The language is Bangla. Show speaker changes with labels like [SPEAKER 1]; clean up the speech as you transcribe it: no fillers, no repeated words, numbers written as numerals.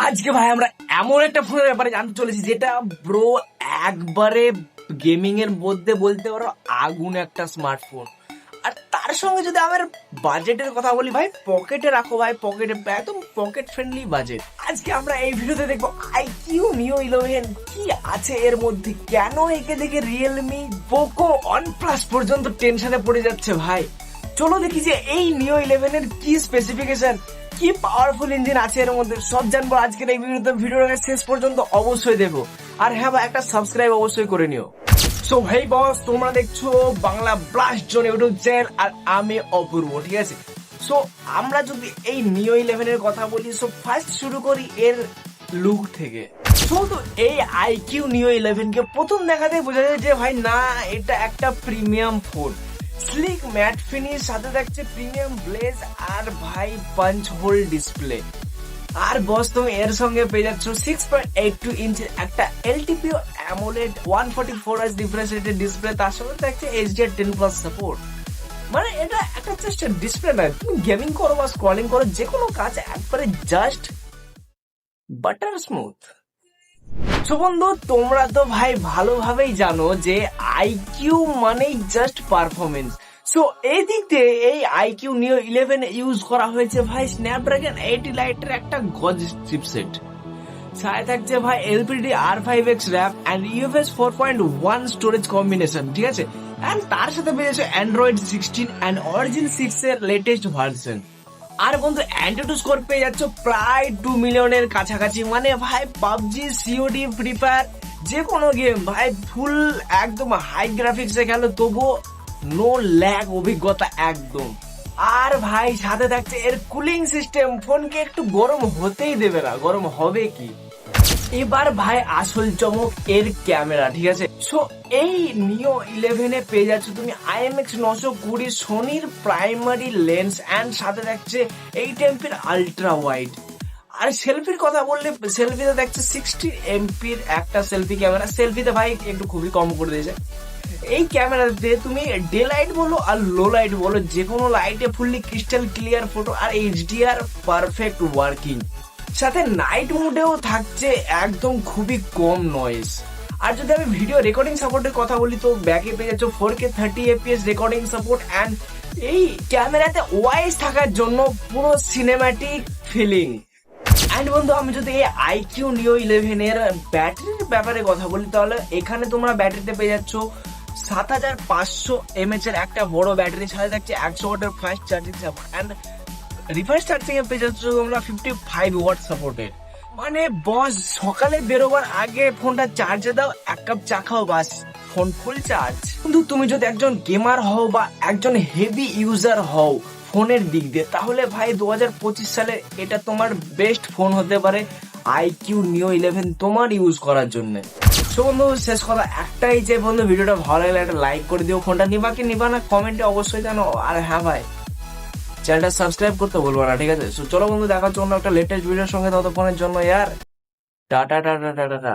[SPEAKER 1] আজকে ভাই আমরা এমন একটা ফোনের ব্যাপারে জানতে চলেছি যেটা ব্রো একবারে গেমিং এর মধ্যে বলতে পারো আগুন একটা স্মার্টফোন। আর তার সঙ্গে যদি আমার বাজেটের কথা বলি ভাই, পকেটে রাখো ভাই, পকেটে একদম পকেট ফ্রেন্ডলি বাজেট। আজকে আমরা এই ভিডিওতে দেখবো iQOO Neo 11 কি আছে এর মধ্যে, কেন একে দেখে রিয়েলমি, পোকো, OnePlus পর্যন্ত টেনশনে পড়ে যাচ্ছে ভাই। চলো দেখি যে এই Neo 11 এর কি স্পেসিফিকেশন, কি পাওয়ারফুল ইঞ্জিন আছে এর মধ্যে, সব জানবো আজকের এই ভিডিওতে। ভিডিওটাকে শেষ পর্যন্ত অবশ্যই দেখো, আর হ্যাঁ ভাই একটা সাবস্ক্রাইব অবশ্যই করে নিও। সো হেই বস, তোমরা দেখছো Bangla blast zone YouTube channel, আর আমি অপূর্ব, ঠিক আছে। সো আমরা যদি এই Neo 11 এর কথা বলি, সো ফার্স্ট শুরু করি এর লুক থেকে। সো তো এই iQOO Neo 11 কে প্রথম দেখাতে বোঝা যায় যে ভাই না, এটা একটা premium phone. Slick mat finish, সাথে থাকছে প্রিমিয়াম ব্লেজ, আর ভাই পাঞ্চ হোল ডিসপ্লে। আর বস তুমি এর সঙ্গে পেয়ে যাচ্ছ 6.82 ইঞ্চের একটা এলটিপিও অ্যামোলেড 144 হার্জ রিফ্রেশ রেটের ডিসপ্লে, তার সঙ্গে থাকছে HDR10+ সাপোর্ট। মানে এটা একটা জাস্ট ডিসপ্লে নয়, তুমি গেমিং করো বা স্ক্রলিং করো, যে কোনো কাজ একবারে জাস্ট বাটার স্মুথ। সো বন্ধু, তোমরা তো ভাই ভালোভাবেই জানো যে iQOO মানেই জাস্ট পারফরমেন্স। সো এই দিক দিয়ে এই iQOO Neo 11 ইউজ করা হয়েছে ভাই স্ন্যাপড্রাগন 80 লাইটের একটা গজ চিপসেট। সাথে থাকছে ভাই LPDDR5X RAM and UFS 4.1 storage combination, ঠিক আছে। অ্যান্ড তার সাথে পেয়ে যাচ্ছে Android 16 অ্যান্ড Origin 6 এর লেটেস্ট ভার্সন। আর বন্ধু অ্যান্টিটু স্কোর পেয়ে যাচ্ছ প্রায় 2 মিলিয়নের কাছাকাছি। মানে ভাই পাবজি, সিওডি, ফ্রি ফায়ার, যে কোনো গেম ভাই ফুল একদম হাই গ্রাফিক্সে খেলো, তবুও নো ল্যাগ অভিজ্ঞতা একদম। আর ভাই সাথে থাকছে এর কুলিং সিস্টেম, ফোনকে একটু গরম হতেই দেবে না, গরম হবে কি। এবার ভাই আসল চমক এর ক্যামেরা, ঠিক আছে। সো এই Neo 11 এ পেয়ে যাচ্ছ তুমি IMX 920 সোনির প্রাইমারি লেন্স অ্যান্ড সাথে থাকছে 8 এমপির আলট্রা ওয়াইড। আর সেলফির কথা বললে, সেলফিতে দেখছে 60 এমপির একটা সেলফি ক্যামেরা। সেলফিতে ভাই একটু খুবই কম করে দিয়েছে। এই ক্যামেরাতে তুমি ডে লাইট বলো আর লো লাইট বলো, যে কোনো লাইটে ফুললি ক্রিস্টাল ক্লিয়ার ফটো আর HDR পারফেক্ট ওয়ার্কিং। সাথে নাইট মোডেও থাকছে একদম খুবই কম নয়েজ। আর যদি আমি ভিডিও রেকর্ডিং সাপোর্টের কথা বলি, তো ব্যাকে পেয়ে যাচ্ছ 4K 30 fps recording support and এই ক্যামেরাতে ওয়াইজ থাকার জন্য পুরো সিনেম্যাটিক ফিলিং। অ্যান্ড বন্ধু আমি যদি এই iQOO Neo 11 এর ব্যাটারির ব্যাপারে কথা বলি, তাহলে এখানে তোমরা ব্যাটারিতে পেয়ে যাচ্ছ 7500 mAh এর একটা বড় ব্যাটারি, সাথে থাকছে 100 ওয়াটের fast charging support and reverse charging এ পেয়ে যাচ্ছ তোমরা 55 ওয়াট সাপোর্টেড। মানে বস সকালে বেরোবার আগে ফোনটা চার্জে দাও, এক কাপ চা খাও, বাস ফোন ফুল চার্জ। কিন্তু তুমি যদি একজন গেমার হও বা একজন হেভি ইউজার হও ফোনের দিক দিয়ে, তাহলে ভাই 2025 সালে এটা তোমার বেস্ট ফোন হতে পারে iQOO Neo 11 তোমার ইউজ করার জন্য। সো বন্ধু শেষ কথা একটাই, যে বন্ধু ভিডিওটা ভালো লাগলে একটা লাইক করে দিও, ফোনটা নিবা কি নিবা না কমেন্টে অবশ্যই জানো। আর হ্যাঁ ভাই চ্যানেলটা সাবস্ক্রাইব করতে বলবো না, ঠিক আছে। সো চলো বন্ধু দেখা হচ্ছে অন্য একটা লেটেস্ট ভিডিওর সঙ্গে, ততক্ষণের জন্য ইয়ার টাটা টাটা টাটা।